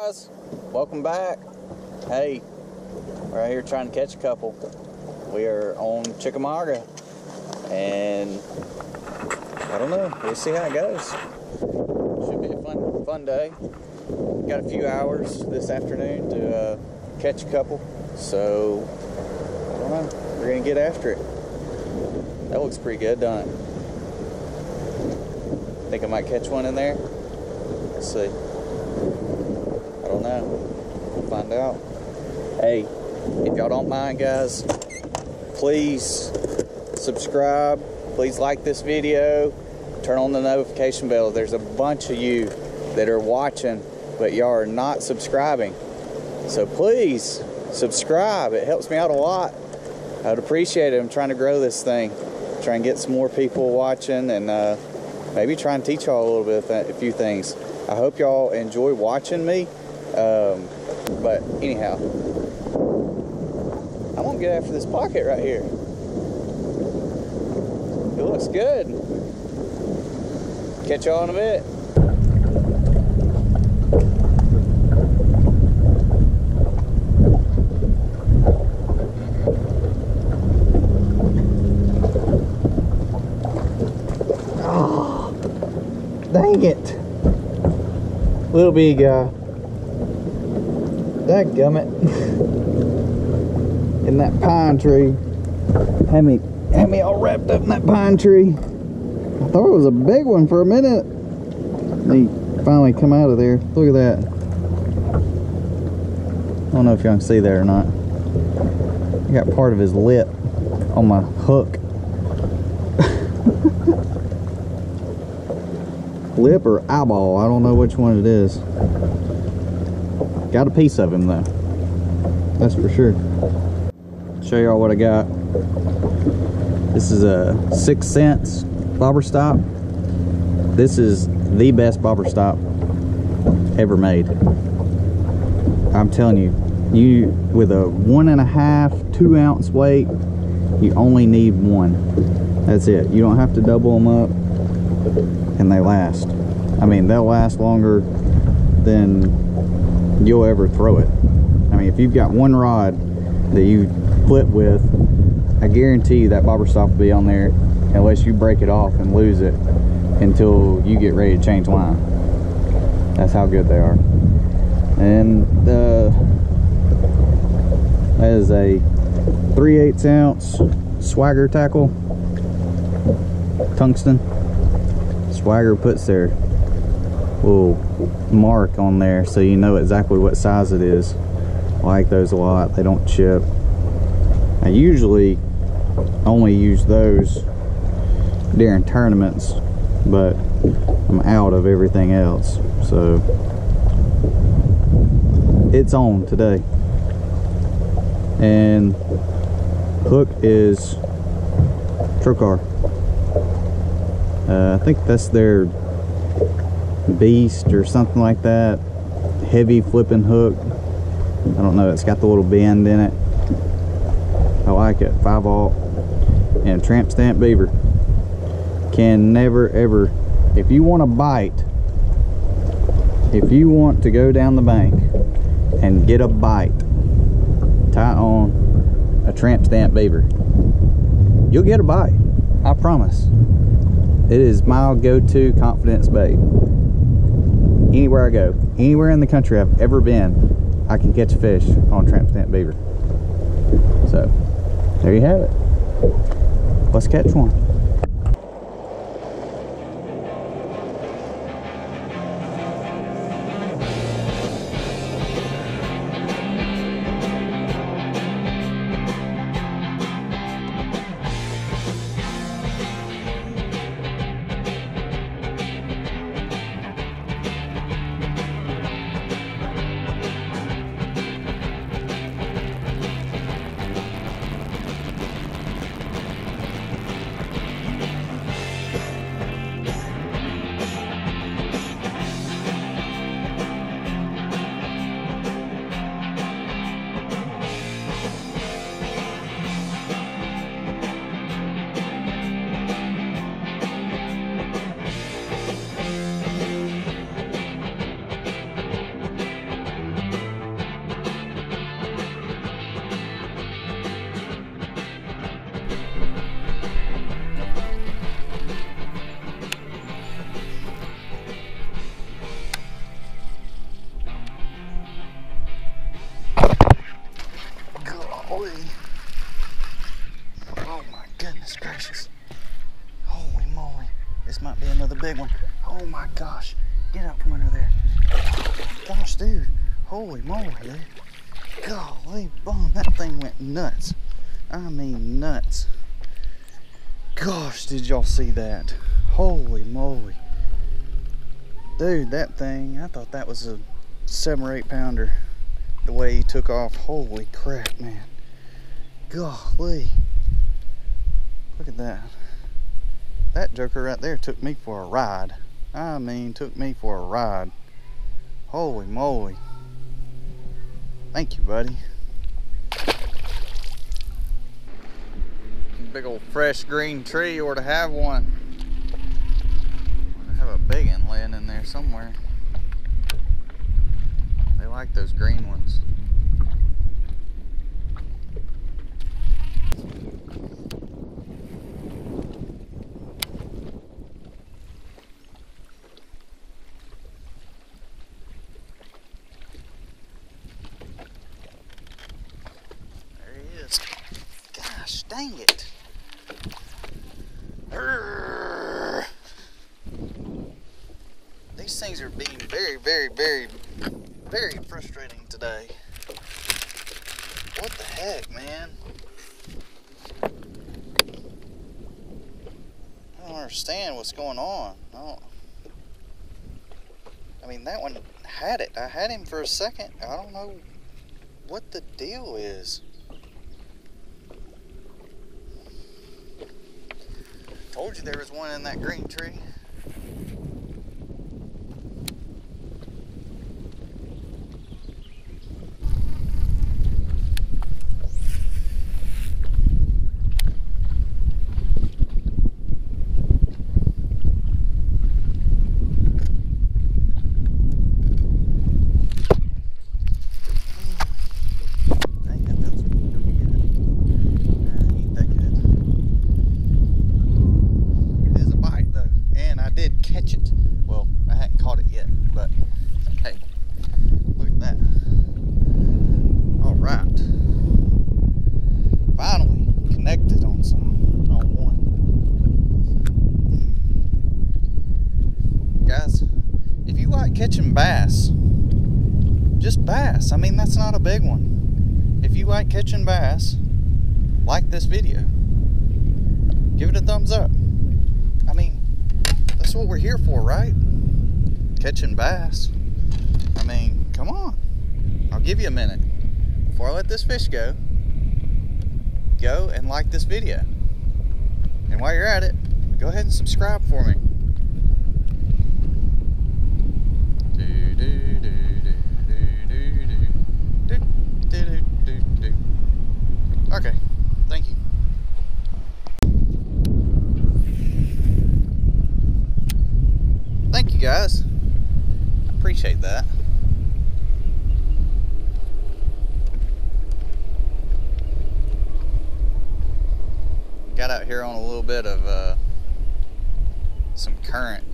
Guys, welcome back. Hey, we're out here trying to catch a couple. We are on Chickamauga, and I don't know, we'll see how it goes. Should be a fun day. Got a few hours this afternoon to catch a couple, so I don't know, we're gonna get after it. That looks pretty good, doesn't it? Think I might catch one in there? Let's see. I don't know. We'll find out. Hey, if y'all don't mind, guys, please subscribe. Please like this video. Turn on the notification bell. There's a bunch of you that are watching, but y'all are not subscribing. So please subscribe. It helps me out a lot. I would appreciate it. I'm trying to grow this thing. Try and get some more people watching, and maybe try and teach y'all a little bit of a few things. I hope y'all enjoy watching me. But anyhow, I'm gonna get after this pocket right here. It looks good. Catch y'all in a bit. Oh, dang it. Little bitty guy. Dadgummit. In that pine tree. Had me all wrapped up in that pine tree. I thought it was a big one for a minute. He finally come out of there. Look at that. I don't know if y'all can see that or not. I got part of his lip on my hook. Lip or eyeball, I don't know which one it is. Got a piece of him though, that's for sure. Show y'all what I got. This is a 6 cents bobber stop. This is the best bobber stop ever made. I'm telling you, with a 1.5, 2 ounce weight, you only need one. That's it. You don't have to double them up, and they last. I mean, they'll last longer than you'll ever throw it. I mean, if you've got one rod that you flip with, I guarantee you that bobber stop will be on there unless you break it off and lose it until you get ready to change line. That's how good they are. And that is a 3/8 ounce Swagger tackle, tungsten. Swagger puts their little mark on there so you know exactly what size it is. I like those a lot. They don't chip. I usually only use those during tournaments, but I'm out of everything else, so it's on today. And hook is Trocar. I think that's their Beast or something like that. Heavy flipping hook. I don't know, it's got the little bend in it. I like it. 5/0 and tramp stamp beaver. Can never ever, if you want to bite, if you want to go down the bank and get a bite, tie on a tramp stamp beaver. You'll get a bite, I promise. It is my go-to confidence bait. Anywhere I go, anywhere in the country I've ever been, I can catch a fish on tramp stamp beaver. So there you have it. Let's catch one. Holy moly, dude. Golly, boom, that thing went nuts. I mean nuts. Gosh, did y'all see that? Holy moly. Dude, that thing, I thought that was a 7 or 8 pounder. The way he took off, holy crap, man. Golly. Look at that. That joker right there took me for a ride. I mean, took me for a ride. Holy moly. Thank you, buddy. Big old fresh green tree, or to have one. I have a big one laying in there somewhere. They like those green ones. There he is. Gosh dang it. These things are being very, very, very, very frustrating today. What the heck, man? I don't understand what's going on. I mean, that one had it. I had him for a second. I don't know what the deal is. Told you there was one in that green tree. Catch it. Well, I hadn't caught it yet, but hey, look at that. All right, finally connected on one. Guys, if you like catching bass, just bass. I mean, that's not a big one. If you like catching bass, like this video, give it a thumbs up. I mean, that's what we're here for, right? Catching bass. I mean, come on. I'll give you a minute. Before I let this fish go, go and like this video. And while you're at it, go ahead and subscribe for me. Okay, thank you. Thank you, guys. Appreciate that. Got out here on a little bit of some current.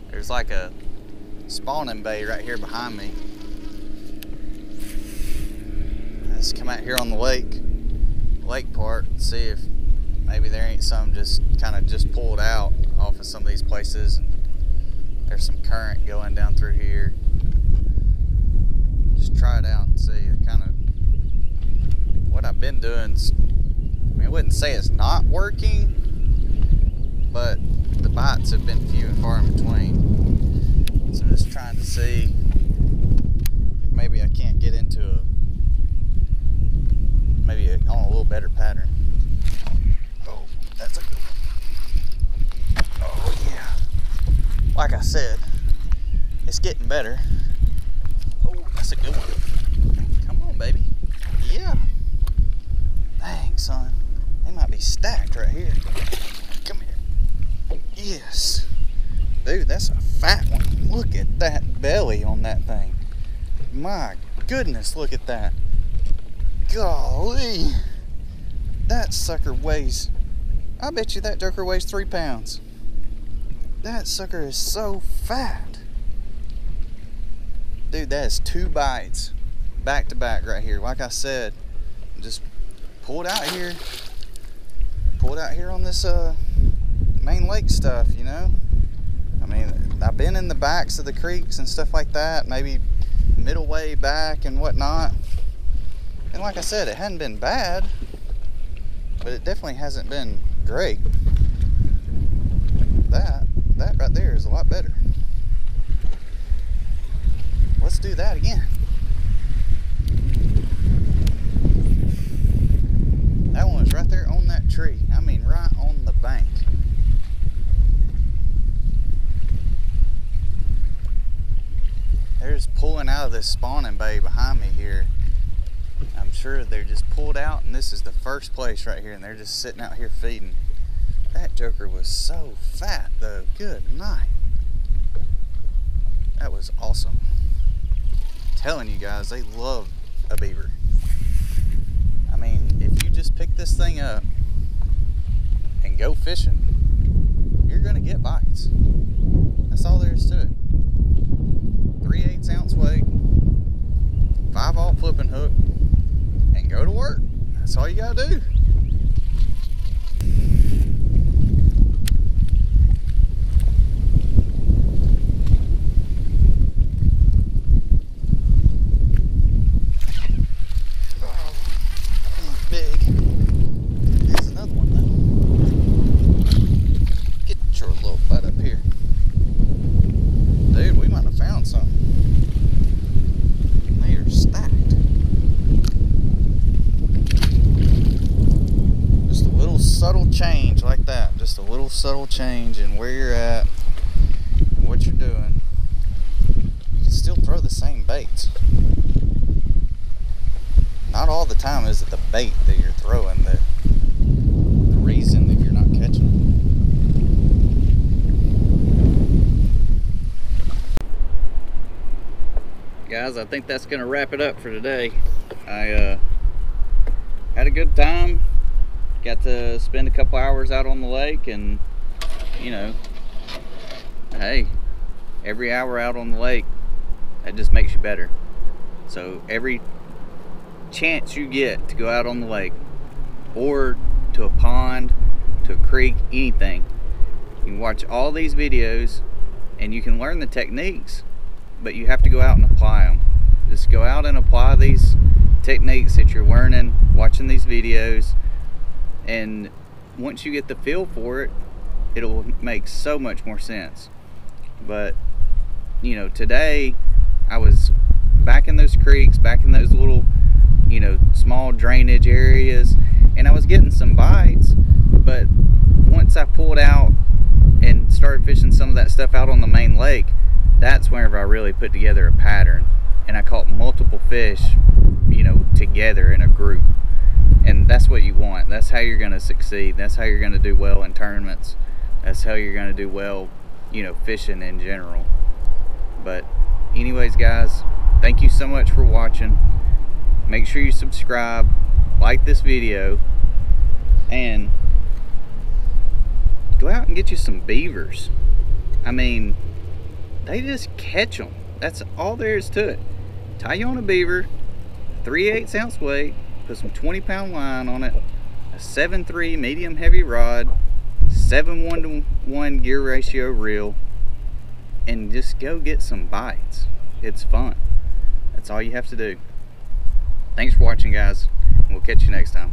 There's like a spawning bay right here behind me. Let's come out here on the lake part and see if maybe there ain't some just kind of just pulled out off of some of these places. There's some current going down through here. Just try it out and see. Kind of what I've been doing is, I mean, I wouldn't say it's not working, but the bites have been few and far in between. So I'm just trying to see if maybe I can't get into on a little better pattern. Oh, that's a good one. Oh yeah. Like I said, it's getting better. Oh, that's a good one. Come on, baby. Yeah. Dang, son. They might be stacked right here. Come here. Yes. Dude, that's a fat one. Look at that belly on that thing. My goodness, look at that. Golly. That sucker weighs, I bet you that joker weighs 3 pounds. That sucker is so fat. Dude, that is 2 bites back to back right here. Like I said, just pulled out here on this main lake stuff, you know. I mean, I've been in the backs of the creeks and stuff like that. Maybe middle way back and whatnot. And like I said, it hadn't been bad, but it definitely hasn't been great. That right there is a lot better. Let's do that again. That one was right there on that tree. I mean, right on the bank. They're just pulling out of this spawning bay behind me here. I'm sure they're just pulled out, and this is the first place right here, and they're just sitting out here feeding. That joker was so fat though. Good night. That was awesome. I'm telling you guys, they love a beaver. I mean, if you just pick this thing up and go fishing, you're gonna get bites. That's all there is to it. 3/8 ounce weight, 5/0 flipping hook, and go to work. That's all you gotta do. Change like that, just a little subtle change in where you're at and what you're doing. You can still throw the same baits. Not all the time is it the bait that you're throwing the reason that you're not catching them. Guys, I think that's gonna wrap it up for today. I had a good time. Got to spend a couple hours out on the lake, and you know, hey, every hour out on the lake, that just makes you better. So every chance you get to go out on the lake, or to a pond, to a creek, anything, you can watch all these videos and you can learn the techniques, but you have to go out and apply them. Just go out and apply these techniques that you're learning, watching these videos. And once you get the feel for it, it'll make so much more sense. But, you know, today I was back in those creeks, back in those little, you know, small drainage areas, and I was getting some bites. But once I pulled out and started fishing some of that stuff out on the main lake, that's whenever I really put together a pattern. And I caught multiple fish, you know, together in a group. And that's what you want. That's how you're going to succeed. That's how you're going to do well in tournaments. That's how you're going to do well, you know, fishing in general. But anyways, guys, thank you so much for watching. Make sure you subscribe, like this video, and go out and get you some beavers. I mean, they just catch them. That's all there is to it. Tie you on a beaver, 3/8 ounce weight, put some 20-pound line on it, a 7.3 medium heavy rod, 7:1 gear ratio reel, and just go get some bites. It's fun. That's all you have to do. Thanks for watching, guys, and we'll catch you next time.